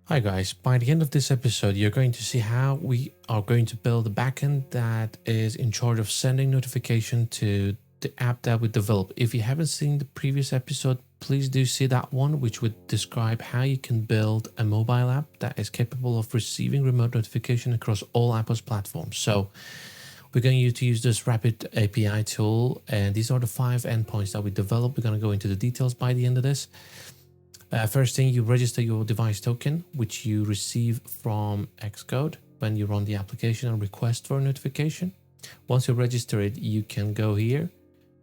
Hi guys, by the end of this episode, you're going to see how we are going to build a backend that is in charge of sending notification to the app that we develop. If you haven't seen the previous episode, please do see that one, which would describe how you can build a mobile app that is capable of receiving remote notification across all Apple's platforms. So we're going to use this Rapid API tool, and these are the 5 endpoints that we developed. We're going to go into the details by the end of this. First thing, you register your device token, which you receive from Xcode when you run the application and request for a notification. Once you register it, you can go here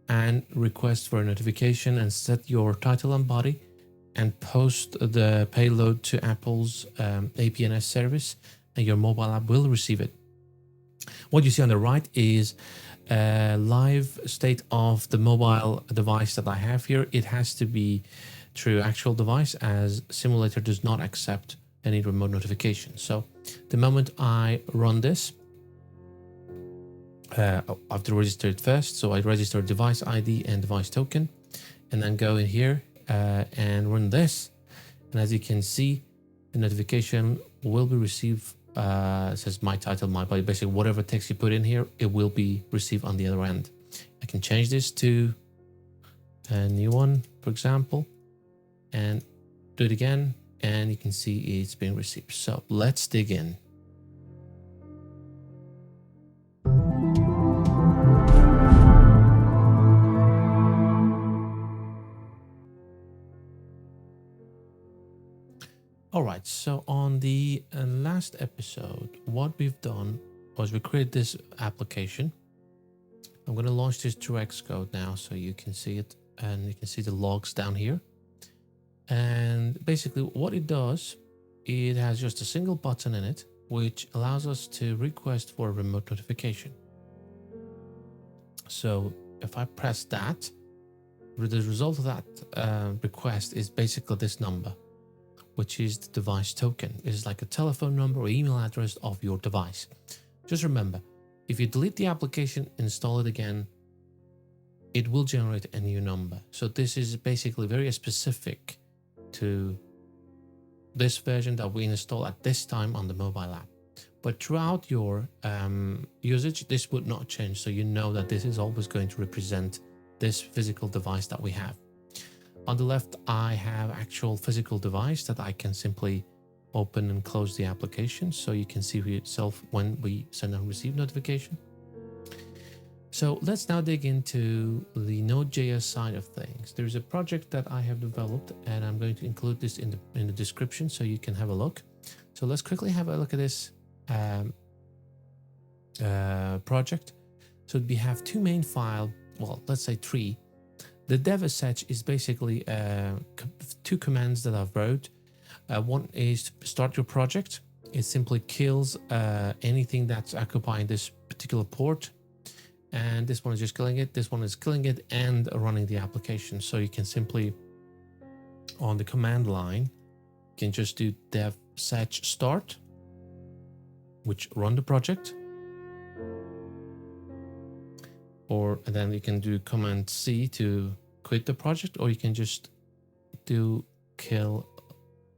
and request for a notification and set your title and body and post the payload to Apple's APNS service, and your mobile app will receive it. What you see on the right is a live state of the mobile device that I have here. It has to be through actual device, as simulator does not accept any remote notification. So the moment I run this, I have to register it first. So I register device ID and device token, and then go in here and run this. And as you can see, the notification will be received. It says my title, my body, basically whatever text you put in here, it will be received on the other end. I can change this to a new one, for example, and do it again, and you can see it's being received. So let's dig in. All right, so on the last episode, what we've done was we created this application. I'm going to launch this through Xcode now so you can see it, and you can see the logs down here. And basically what it does, it has just a single button in it, which allows us to request for a remote notification. So if I press that, the result of that request is basically this number, which is the device token. It's like a telephone number or email address of your device. Just remember, if you delete the application, install it again, it will generate a new number. So this is basically very specific to this version that we install at this time on the mobile app. But throughout your usage, this would not change. So you know that this is always going to represent this physical device that we have. On the left, I have actual physical device that I can simply open and close the application. So you can see for yourself when we send and receive notification. So let's now dig into the Node.js side of things. There's a project that I have developed, and I'm going to include this in the description so you can have a look. So let's quickly have a look at this project. So we have two main files, well, let's say 3. The dev.sh is basically 2 commands that I've wrote. One is to start your project. It simply kills anything that's occupying this particular port. And this one is just killing it. This one is killing it and running the application. So you can simply, on the command line, you can just do dev.sh start, which run the project. And then you can do command C to quit the project, or you can just do kill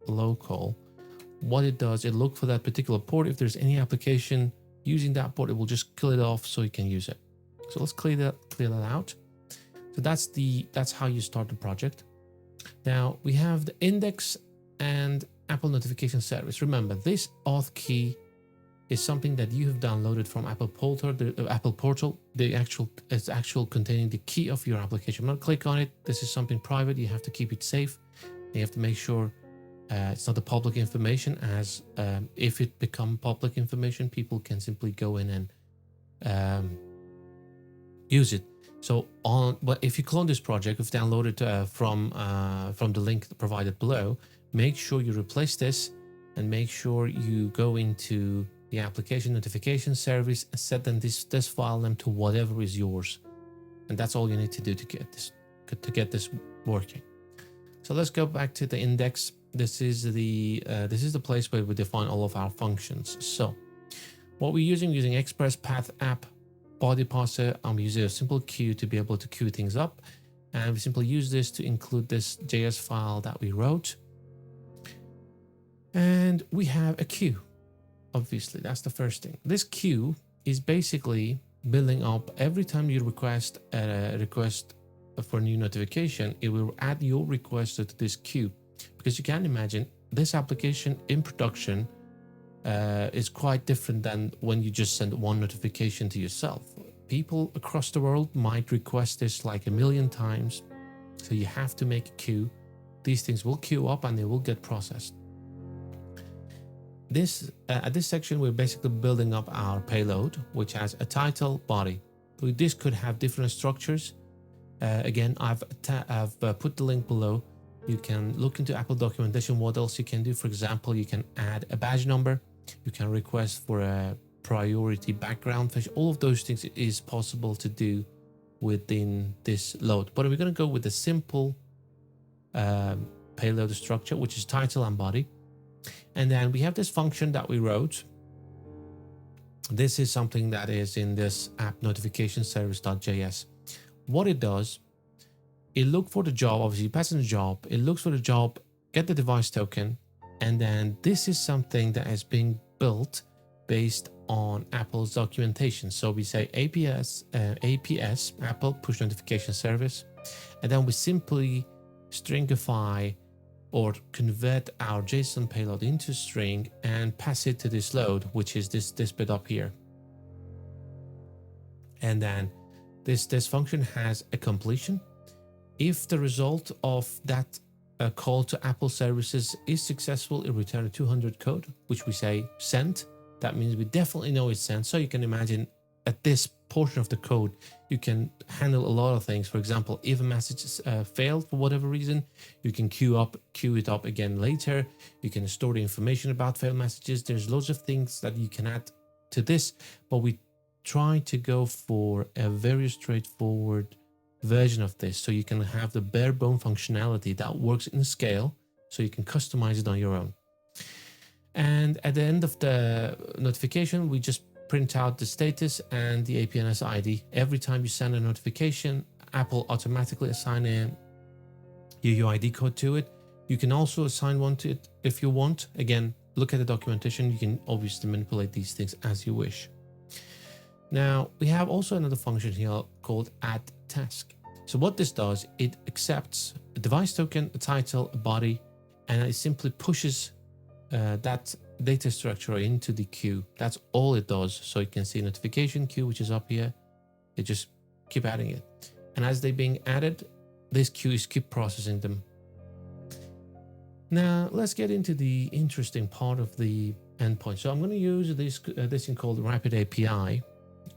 local. What it does, it looks for that particular port. If there's any application using that port, it will just kill it off so you can use it. So let's clear that out. So that's how you start the project. Now we have the index and Apple notification service. Remember, this auth key is something that you have downloaded from Apple Portal. It's actual containing the key of your application. I'm not click on it. This is something private. You have to keep it safe. You have to make sure it's not the public information, as if it become public information, people can simply go in and use it. So but if you clone this project, if downloaded from the link provided below, make sure you replace this and make sure you go into the application notification service and set them this file name to whatever is yours, and that's all you need to do to get this working. So let's go back to the index. This is the place where we define all of our functions. So what we're using Express Path App Body Parser. I'm using a simple queue to be able to queue things up, and we simply use this to include this JS file that we wrote. And we have a queue. Obviously, that's the first thing. This queue is basically building up every time you request a request for a new notification. It will add your request to this queue, because you can imagine this application in production is quite different than when you just send one notification to yourself. People across the world might request this like a million times, so you have to make a queue. These things will queue up and they will get processed. At this section, we're basically building up our payload, which has a title, body. This could have different structures. Again, I've put the link below. You can look into Apple documentation, what else you can do. For example, you can add a badge number. You can request for a priority background fetch. All of those things is possible to do within this load. But we're going to go with a simple payload structure, which is title and body. And then we have this function that we wrote. This is something that is in this app notification service.js. What it does, it looks for the job, obviously you pass in the job, it looks for the job, get the device token, and then this is something that is being built based on Apple's documentation. So we say APS, Apple Push Notification Service, and then we simply stringify or convert our JSON payload into string and pass it to this load, which is this bit up here. And then this function has a completion. If the result of that call to Apple services is successful, it returns a 200 code, which we say sent. That means we definitely know it's sent. So you can imagine at this portion of the code, you can handle a lot of things. For example, if a message failed for whatever reason, you can queue it up again later. You can store the information about failed messages. There's loads of things that you can add to this, but we try to go for a very straightforward version of this, so you can have the bare bone functionality that works in scale, so you can customize it on your own. And at the end of the notification, we just print out the status and the APNS ID. Every time you send a notification, Apple automatically assign a UUID code to it. You can also assign one to it if you want. Again, look at the documentation. You can obviously manipulate these things as you wish. Now, we have also another function here called add task. So what this does, it accepts a device token, a title, a body, and it simply pushes that data structure into the queue. That's all it does. So you can see notification queue, which is up here. They just keep adding it. And as they're being added, this queue is keep processing them. Now, let's get into the interesting part of the endpoint. So I'm going to use this thing called Rapid API,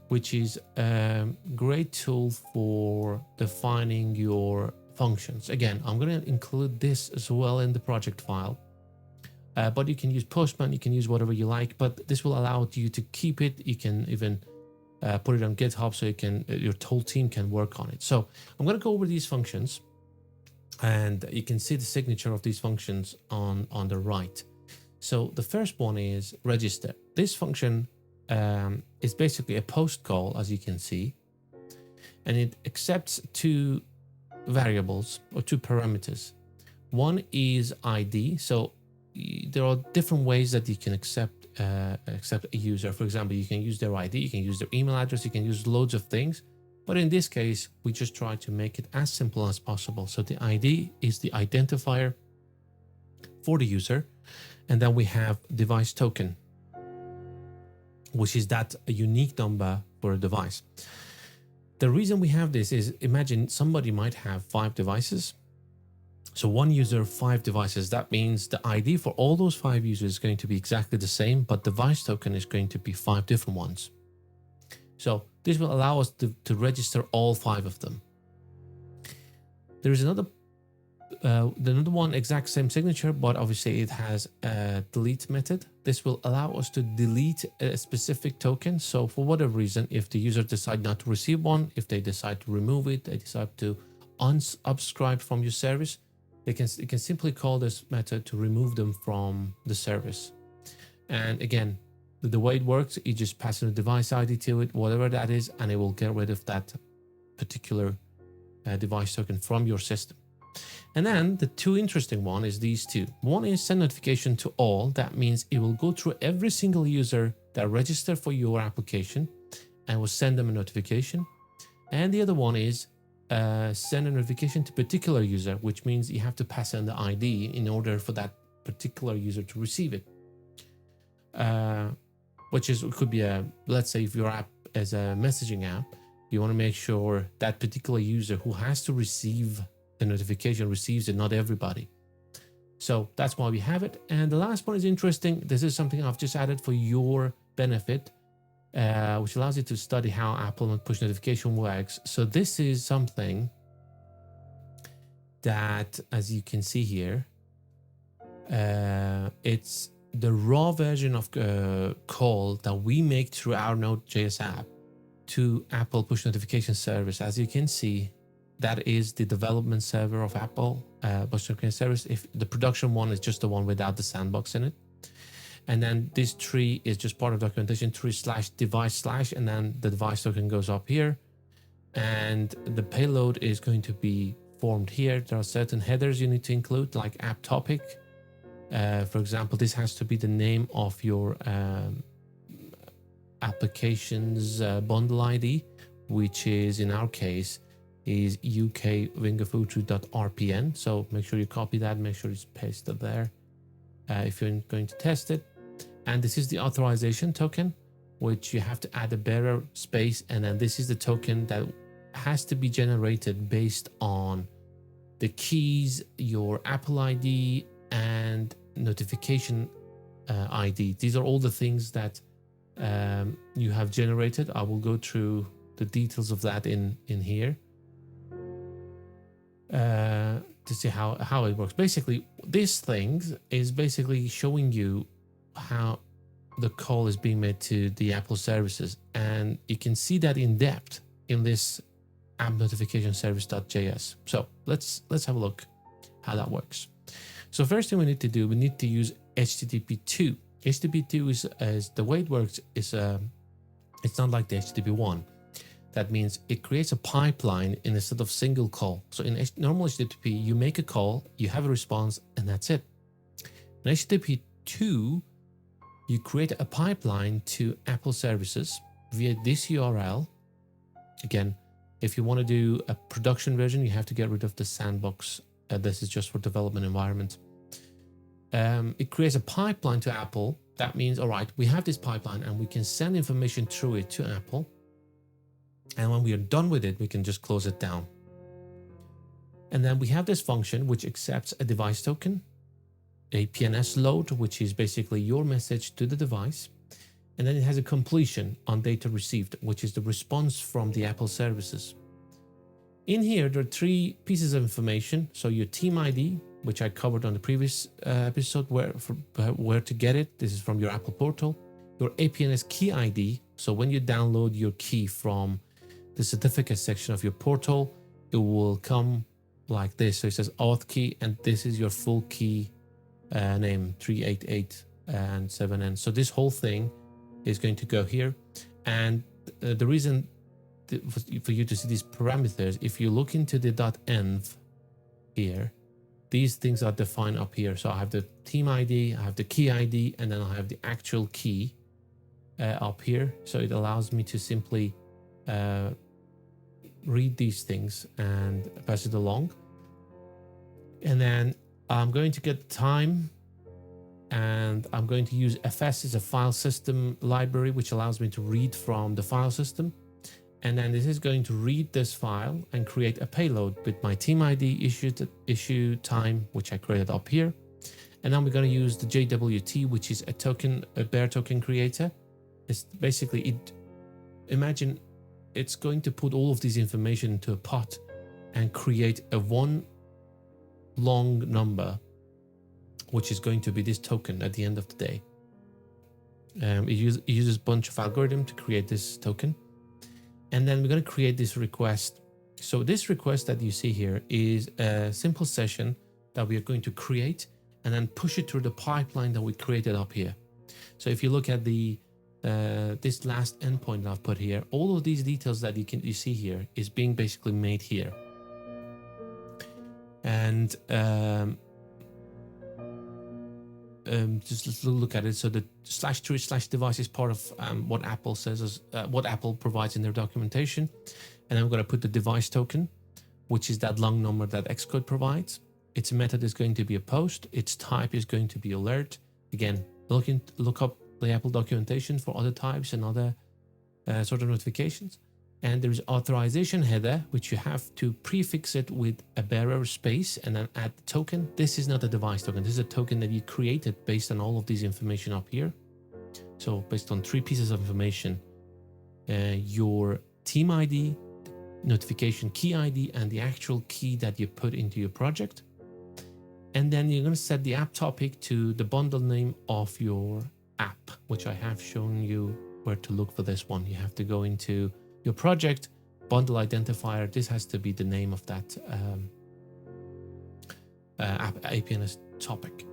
which is a great tool for defining your functions. Again, I'm going to include this as well in the project file. But you can use Postman, you can use whatever you like, but this will allow you to keep it. You can even put it on GitHub so you can your whole team can work on it. So I'm going to go over these functions, and you can see the signature of these functions on the right. So the first one is register. This function is basically a post call, as you can see, and it accepts two variables or two parameters. One is ID. So there are different ways that you can accept a user. For example, you can use their ID, you can use their email address, you can use loads of things. But in this case, we just try to make it as simple as possible. So the ID is the identifier for the user. And then we have device token, which is that a unique number for a device. The reason we have this is, imagine somebody might have 5 devices. So one user, 5 devices. That means the ID for all those 5 users is going to be exactly the same, but device token is going to be 5 different ones. So this will allow us to register all 5 of them. There is another one, exact same signature, but obviously it has a delete method. This will allow us to delete a specific token. So for whatever reason, if the user decide not to receive one, if they decide to remove it, they decide to unsubscribe from your service, you can simply call this method to remove them from the service. And again, the way it works, you just pass in a device ID to it, whatever that is, and it will get rid of that particular device token from your system. And then the two interesting one is these two. One is send notification to all. That means it will go through every single user that registered for your application and will send them a notification. And the other one is send a notification to particular user, which means you have to pass in the ID in order for that particular user to receive it. Which is, it could be let's say if your app is a messaging app, you want to make sure that particular user who has to receive the notification receives it, not everybody. So that's why we have it. And the last one is interesting. This is something I've just added for your benefit, which allows you to study how Apple push notification works. So this is something that, as you can see here, it's the raw version of call that we make through our Node.js app to Apple push notification service. As you can see, that is the development server of Apple push notification service. If the production one is just the one without the sandbox in it. And then this tree is just part of documentation tree/device/, and then the device token goes up here. And the payload is going to be formed here. There are certain headers you need to include, like app topic. For example, this has to be the name of your application's bundle ID, which is, in our case, is UK-wingafutu.rpn. So make sure you copy that, make sure it's pasted there if you're going to test it. And this is the authorization token, which you have to add a bearer space. And then this is the token that has to be generated based on the keys, your Apple ID, and notification ID. These are all the things that you have generated. I will go through the details of that in here to see how it works. Basically, this thing is basically showing you how the call is being made to the Apple services, and you can see that in depth in this app notification service.js. So let's have a look how that works. So first thing we need to do, we need to use HTTP2. HTTP2 is the way it works is it's not like the HTTP1. That means it creates a pipeline instead of single call. So in normal HTTP, you make a call, you have a response, and that's it. In HTTP2, you create a pipeline to Apple services via this URL. Again, if you want to do a production version, you have to get rid of the sandbox. This is just for development environment. It creates a pipeline to Apple. That means, all right, we have this pipeline and we can send information through it to Apple. And when we are done with it, we can just close it down. And then we have this function which accepts a device token, APNS load, which is basically your message to the device. And then it has a completion on data received, which is the response from the Apple services. In here, there are three pieces of information. So your team ID, which I covered on the previous episode, where to get it. This is from your Apple portal. Your APNS key ID. So when you download your key from the certificate section of your portal, it will come like this. So it says Auth key, and this is your full key name, 388 and 7N. So this whole thing is going to go here. And the reason for you to see these parameters, if you look into the .env here, these things are defined up here. So I have the team ID, I have the key ID, and then I have the actual key up here. So it allows me to simply read these things and pass it along. And then I'm going to get the time, and I'm going to use FS as a file system library, which allows me to read from the file system. And then this is going to read this file and create a payload with my team ID, issue time, which I created up here. And then we're going to use the JWT, which is a bear token creator. It's basically, imagine it's going to put all of this information into a pot and create a one long number, which is going to be this token at the end of the day. It uses a bunch of algorithm to create this token. And then we're going to create this request. So this request that you see here is a simple session that we are going to create and then push it through the pipeline that we created up here. So if you look at the this last endpoint that I've put here, all of these details that you see here is being basically made here. And just let's look at it. So the /3/device is part of what Apple says, what Apple provides in their documentation. And I'm going to put the device token, which is that long number that Xcode provides. Its method is going to be a post. Its type is going to be alert. Again, look up the Apple documentation for other types and other sort of notifications. And there's authorization header, which you have to prefix it with a bearer space and then add the token. This is not a device token. This is a token that you created based on all of these information up here. So based on 3 pieces of information, your team ID, notification key ID, and the actual key that you put into your project. And then you're going to set the app topic to the bundle name of your app, which I have shown you where to look for this one. You have to go into your project, bundle identifier. This has to be the name of that app APNS topic.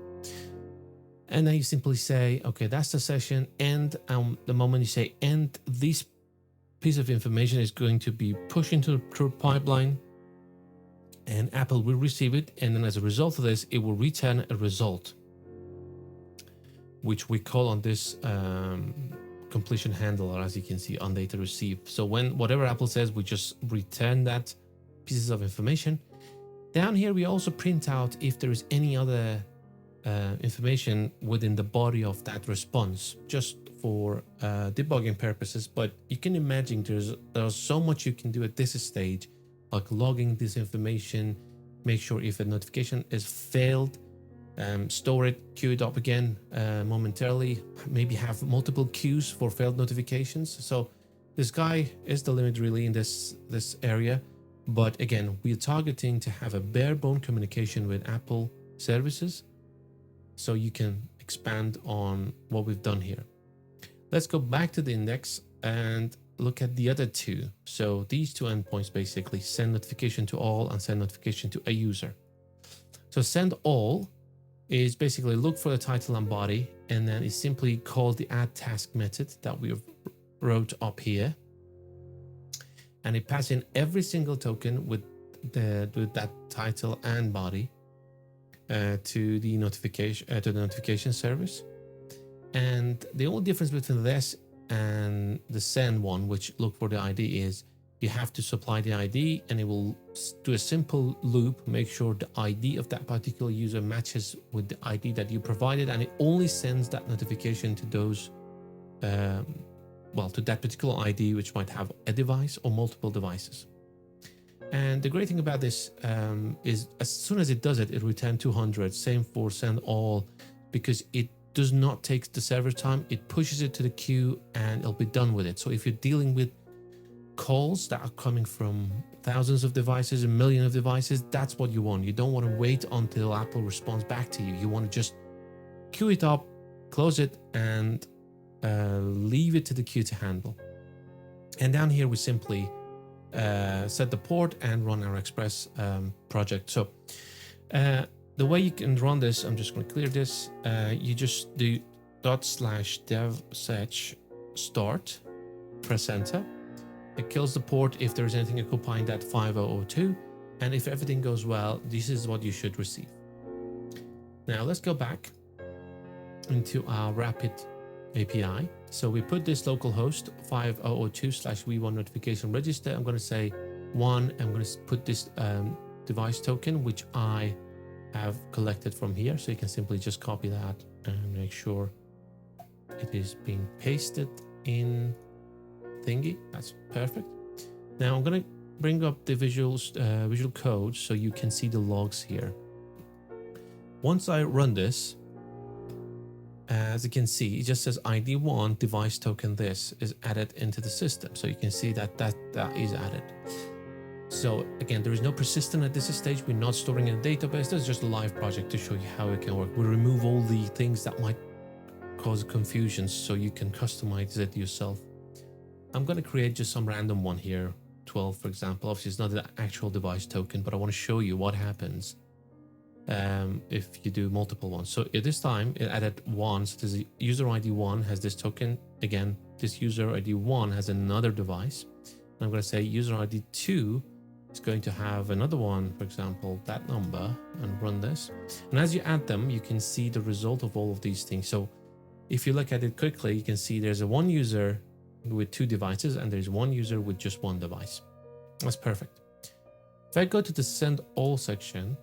And then you simply say, okay, that's the session. And the moment you say end, this piece of information is going to be pushed into the pipeline, and Apple will receive it. And then as a result of this, it will return a result, which we call on this completion handler, as you can see, on data received. So when whatever Apple says, we just return that pieces of information. Down here, we also print out if there is any other information within the body of that response, just for debugging purposes. But you can imagine there's so much you can do at this stage, like logging this information, make sure if a notification is failed, store it, queue it up again momentarily, maybe have multiple queues for failed notifications. So the sky is the limit really in this area. But again, we're targeting to have a bare bone communication with Apple services, so you can expand on what we've done here. Let's go back to the index and look at the other 2. So these 2 endpoints basically send notification to all and send notification to a user. So send all is basically look for the title and body, and then it's simply called the add task method that we wrote up here. And it passes in every single token with that title and body to the notification service. And the only difference between this and the send one, which look for the ID, is you have to supply the ID and it will do a simple loop, make sure the ID of that particular user matches with the ID that you provided, and it only sends that notification to those, to that particular ID, which might have a device or multiple devices. And the great thing about this is as soon as it does it, it returns 200. Same for send all, because it does not take the server time. It pushes it to the queue and it'll be done with it. So if you're dealing with calls that are coming from thousands of devices, a million of devices, that's what you want. You don't want to wait until Apple responds back to you. You want to just queue it up, close it, and leave it to the queue to handle. And down here, we simply set the port and run our Express project. So the way you can run this, I'm just going to clear this. You just do /dev/search start, press enter. It kills the port if there's anything occupying that 5002. And if everything goes well, this is what you should receive. Now let's go back into our Rapid API. So we put this localhost 5002/v1 notification register. I'm going to say 1. I'm going to put this device token, which I have collected from here. So you can simply just copy that and make sure it is being pasted in thingy. That's perfect. Now I'm going to bring up the visual code so you can see the logs here. Once I run this, as you can see, it just says ID1 device token. This is added into the system. So you can see that is added. So again, there is no persistent at this stage. We're not storing in a database. This is just a live project to show you how it can work. We remove all the things that might cause confusion so you can customize it yourself. I'm going to create just some random one here, 12 for example. Obviously, it's not an actual device token, but I want to show you what happens if you do multiple ones. So at this time, it added 1. So this user ID 1 has this token. Again, this user ID 1 has another device. And I'm going to say user ID 2 It's going to have another one, for example, that number, and run this. And as you add them, you can see the result of all of these things. So if you look at it quickly, you can see there's a one user with 2 devices and there's one user with just 1 device. That's perfect. If I go to the send all section,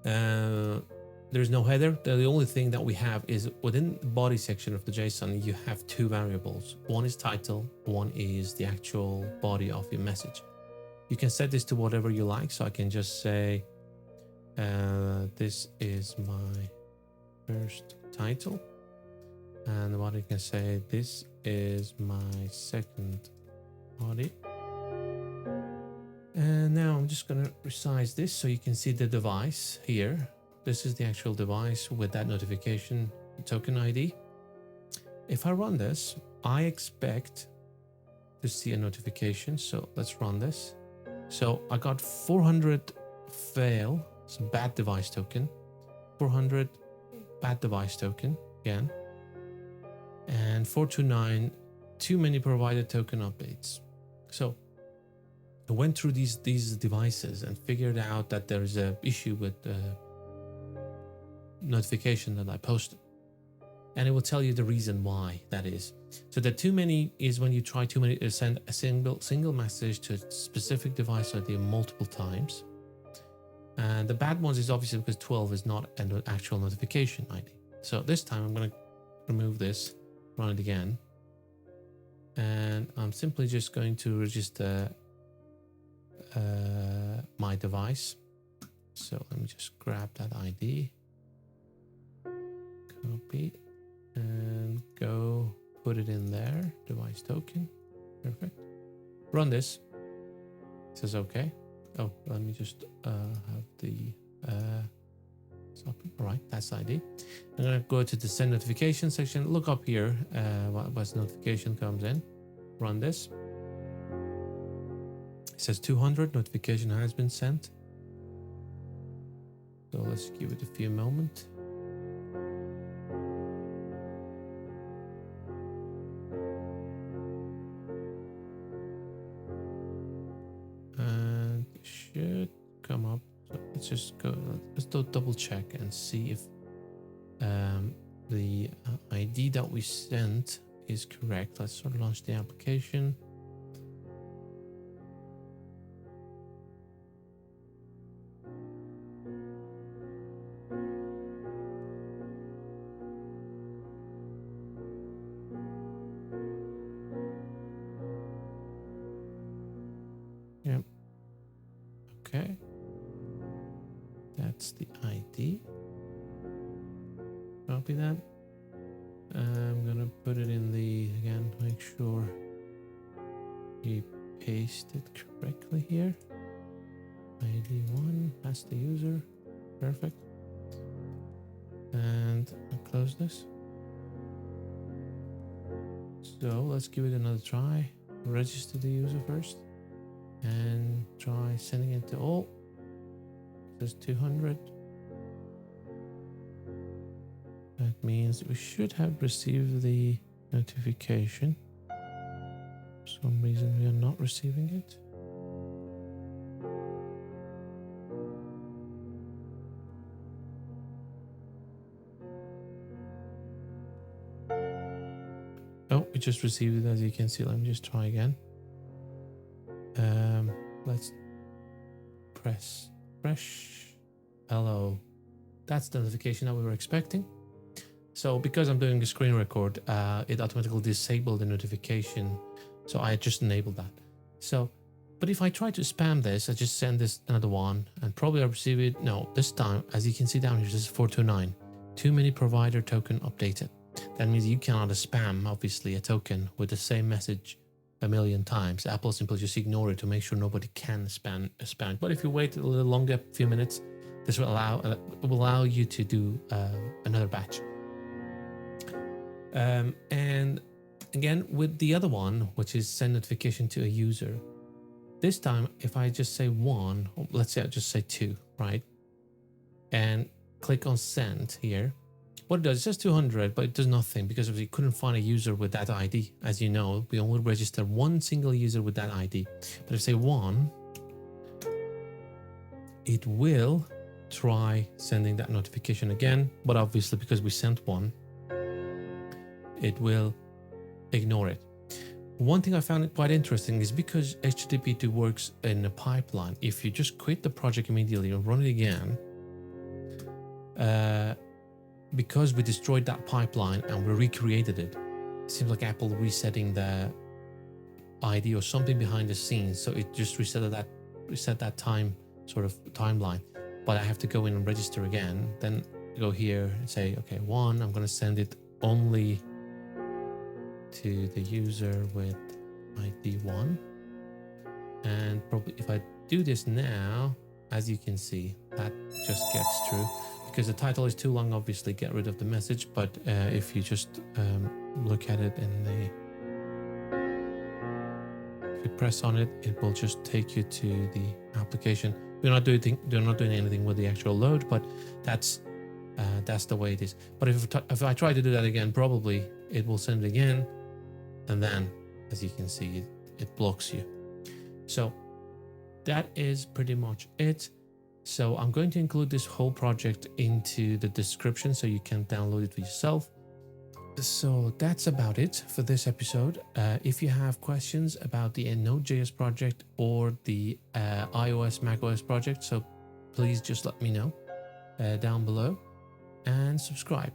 there's no header. The only thing that we have is within the body section of the JSON, you have 2 variables. One is title, one is the actual body of your message. You can set this to whatever you like. So I can just say, this is my first title. And what I can say, this is my second body. And now I'm just going to resize this so you can see the device here. This is the actual device with that notification token ID. If I run this, I expect to see a notification. So let's run this. So I got 400 fail, some bad device token, 400 bad device token again, and 429 too many provided token updates. So I went through these devices and figured out that there is an issue with the notification that I posted, and it will tell you the reason why that is. So the too many is when you try to send a single message to a specific device ID multiple times, and the bad ones is obviously because 12 is not an actual notification ID. So this time I'm going to remove this, run it again, and I'm simply just going to register my device. So let me just grab that ID, copy, and go put it in there, device token. Perfect. Run this. It says okay. Oh, let me just have the stop. All right, that's ID. I'm gonna go to the send notification section. Look up here, what notification comes in. Run this. It says 200 notification has been sent. So let's give it a few moments. And it should come up. So let's just go. Let's do double check and see if the ID that we sent is correct. Let's sort of launch the application. Yep. Okay. That's the ID. Copy that. I'm gonna put it in the, again, make sure we paste it correctly here. ID 1, that's the user. Perfect. And I'll close this. So let's give it another try. Register the user first and try sending it to all. It says 200. That means we should have received the notification. For some reason we are not receiving it. Oh, we just received it, as you can see. Let me just try again. Let's press refresh. Hello. That's the notification that we were expecting. So because I'm doing a screen record, it automatically disabled the notification. So I just enabled that. So, but if I try to spam this, I just send this another one and probably I'll receive it. No, this time, as you can see down here, this is 429. Too many provider token updated. That means you cannot spam, obviously, a token with the same message a million times. Apple simply just ignore it to make sure nobody can spam it. But if you wait a little longer, a few minutes, this will allow you to do another batch. And again, with the other one, which is send notification to a user, this time, if I just say 1, let's say I just say 2, right? And click on send here, what it does, it says 200, but it does nothing because we couldn't find a user with that ID. As you know, we only register one single user with that ID. But if I say 1, it will try sending that notification again, but obviously because we sent one, it will ignore it. One thing I found quite interesting is because HTTP2 works in a pipeline, if you just quit the project immediately and run it again, because we destroyed that pipeline and we recreated it, it seems like Apple resetting the ID or something behind the scenes, so it just reset that time sort of timeline. But I have to go in and register again, then go here and say, okay, 1, I'm going to send it only to the user with ID 1. And probably if I do this now, as you can see, that just gets through. Because the title is too long, obviously get rid of the message, but if you just look at it in if you press on it, it will just take you to the application. We're not doing anything with the actual load, but that's the way it is. But if I try to do that again, probably it will send it again, and then, as you can see, it blocks you. So that is pretty much it. So I'm going to include this whole project into the description so you can download it for yourself. So that's about it for this episode. If you have questions about the NodeJS project or the iOS, macOS project, so please just let me know down below and subscribe.